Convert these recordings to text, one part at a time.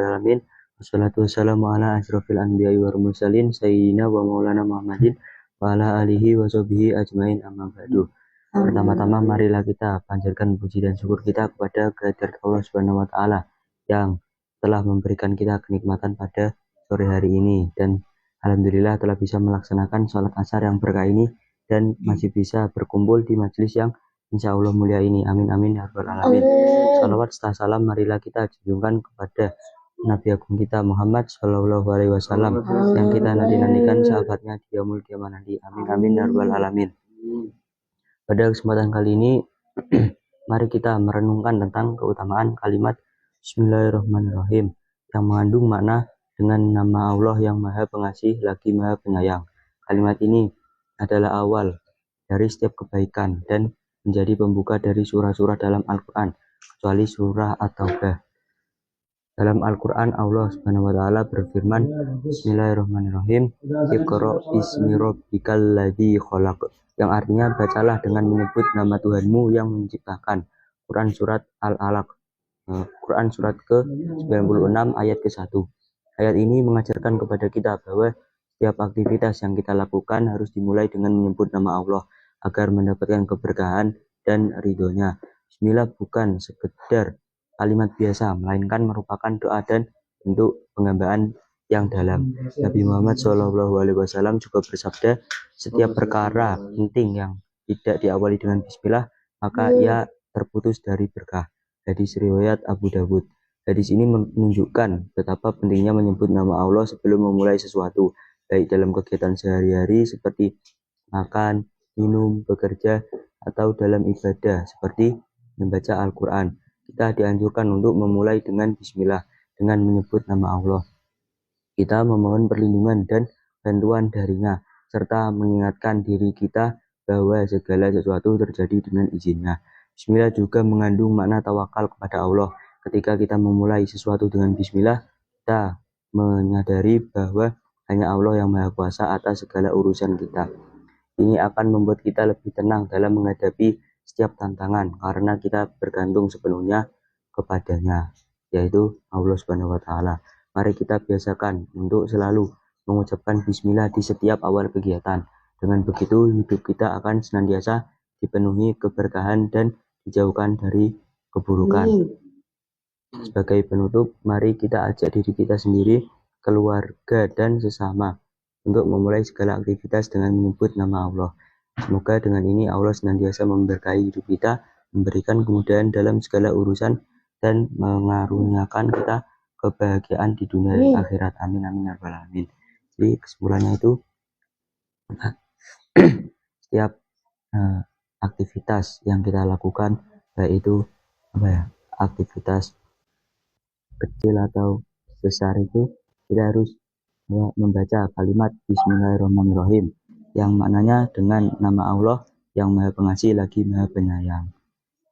Alamin. Wassalatu wassalamu ala asyrofil anbiya'i wal mursalin sayyidina wa maulana Muhammadin wa ala alihi wa sahbihi ajmain, amma ba'du. Pertama-tama marilah kita panjatkan puji dan syukur kita kepada kehadirat Allah Subhanahu wa taala yang telah memberikan kita kenikmatan pada sore hari ini, dan alhamdulillah telah bisa melaksanakan sholat asar yang berkah ini dan masih bisa berkumpul di majelis yang insya Allah mulia ini. Amin amin ya rabbal alamin. Salawat serta salam marilah kita junjungkan kepada Nabi Agung kita Muhammad Shallallahu Alaihi Wasallam yang kita nanti-nantikan sahabatnya di yaumul kiamah nanti. Amin amin ya rabbal alamin. Pada kesempatan kali ini mari kita merenungkan tentang keutamaan kalimat Bismillahirrahmanirrahim yang mengandung makna dengan nama Allah yang Maha Pengasih lagi Maha Penyayang. Kalimat ini adalah awal dari setiap kebaikan dan menjadi pembuka dari surah-surah dalam Al-Quran kecuali surah At-Taubah. Dalam Al-Quran Allah Subhanahu wa taala berfirman, Bismillahirrahmanirrahim, Iqra bismi rabbikal ladzi khalaq, yang artinya bacalah dengan menyebut nama Tuhanmu yang menciptakan. Quran surat Al-Alaq, Quran surat ke-96 ayat ke-1. Ayat ini mengajarkan kepada kita bahwa setiap aktivitas yang kita lakukan harus dimulai dengan menyebut nama Allah agar mendapatkan keberkahan dan ridhonya. Bismillah bukan sekedar kalimat biasa, melainkan merupakan doa dan bentuk penghambaan yang dalam. Nabi Muhammad SAW juga bersabda, setiap perkara penting yang tidak diawali dengan bismillah, maka ia terputus dari berkah. Hadis riwayat Abu Dawud. Hadis ini menunjukkan betapa pentingnya menyebut nama Allah sebelum memulai sesuatu, baik dalam kegiatan sehari-hari seperti makan, minum, bekerja, atau dalam ibadah seperti membaca Al-Quran. Kita dianjurkan untuk memulai dengan bismillah, dengan menyebut nama Allah. Kita memohon perlindungan dan bantuan darinya, serta mengingatkan diri kita bahwa segala sesuatu terjadi dengan izinnya. Bismillah juga mengandung makna tawakal kepada Allah. Ketika kita memulai sesuatu dengan bismillah, kita menyadari bahwa hanya Allah yang Maha Kuasa atas segala urusan kita. Ini akan membuat kita lebih tenang dalam menghadapi setiap tantangan karena kita bergantung sepenuhnya kepadanya, yaitu Allah Subhanahu wa taala. Mari kita biasakan untuk selalu mengucapkan bismillah di setiap awal kegiatan. Dengan begitu hidup kita akan senantiasa dipenuhi keberkahan dan dijauhkan dari keburukan. Sebagai penutup, mari kita ajak diri kita sendiri, keluarga, dan sesama untuk memulai segala aktivitas dengan menyebut nama Allah. Semoga dengan ini Allah senantiasa memberkahi hidup kita, memberikan kemudahan dalam segala urusan, dan mengaruniakan kita kebahagiaan di dunia dan akhirat. Amin amin ya rabbal alamin. Jadi kesimpulannya itu setiap aktivitas yang kita lakukan, baik itu aktivitas kecil atau besar, itu kita harus membaca kalimat Bismillahirrahmanirrahim yang maknanya dengan nama Allah yang Maha Pengasih lagi Maha Penyayang.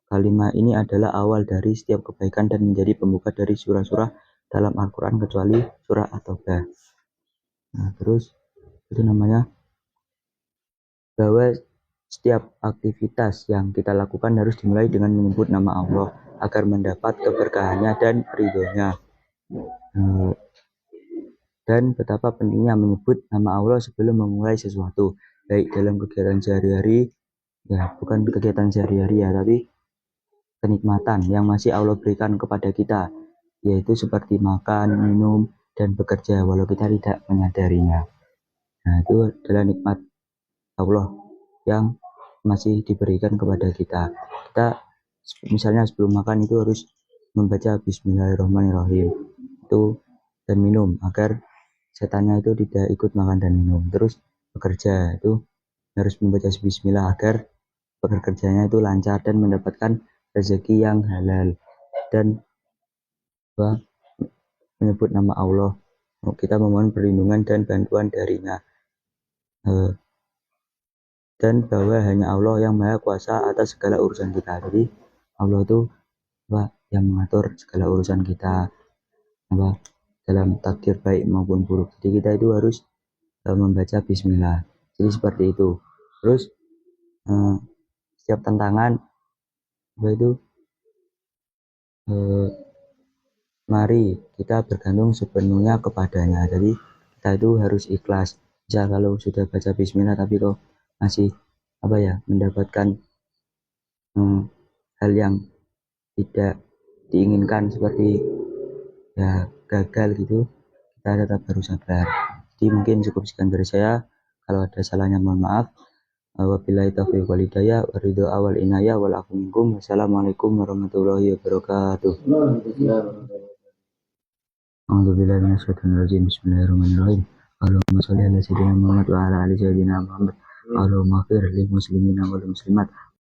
Kalimat ini adalah awal dari setiap kebaikan dan menjadi pembuka dari surah-surah dalam Al-Quran kecuali surah At-Taubah. Nah, terus itu namanya bahwa setiap aktivitas yang kita lakukan harus dimulai dengan menyebut nama Allah agar mendapat keberkahannya dan ridhonya. Dan betapa pentingnya menyebut nama Allah sebelum memulai sesuatu, baik dalam kegiatan sehari-hari, ya bukan kegiatan sehari-hari ya, tapi kenikmatan yang masih Allah berikan kepada kita, yaitu seperti makan, minum, dan bekerja walau kita tidak menyadarinya. Nah, itu adalah nikmat Allah yang masih diberikan kepada kita. Kita misalnya sebelum makan itu harus membaca Bismillahirrahmanirrahim itu dan minum agar setannya itu tidak ikut makan dan minum. Terus bekerja itu harus membaca bismillah agar pekerjaannya itu lancar dan mendapatkan rezeki yang halal, dan menyebut nama Allah, kita memohon perlindungan dan bantuan darinya, dan bahwa hanya Allah yang Maha Kuasa atas segala urusan kita. Jadi Allah itu yang mengatur segala urusan kita dalam takdir baik maupun buruk. Jadi kita itu harus membaca bismillah. Jadi seperti itu. Terus setiap tantangan itu mari kita bergantung sepenuhnya kepadanya. Jadi kita itu harus ikhlas. Misal kalau sudah baca bismillah tapi kok masih mendapatkan hal yang tidak diinginkan seperti gagal gitu, kita tetap harus sabar. Jadi mungkin cukup sekian dari saya. Kalau ada salahnya mohon maaf. Wabillahi taufiq wal hidayah wa ridho awal inayah wal afu minkum. Wassalamualaikum warahmatullahi wabarakatuh. A'udzubillahi minasyaitonir rajim. Bismillahirrahmanirrahim. Allahumma shalli ala sayyidina Muhammad wa ala ali sayyidina Muhammad. Allahumma ighfir lil muslimina wal muslimat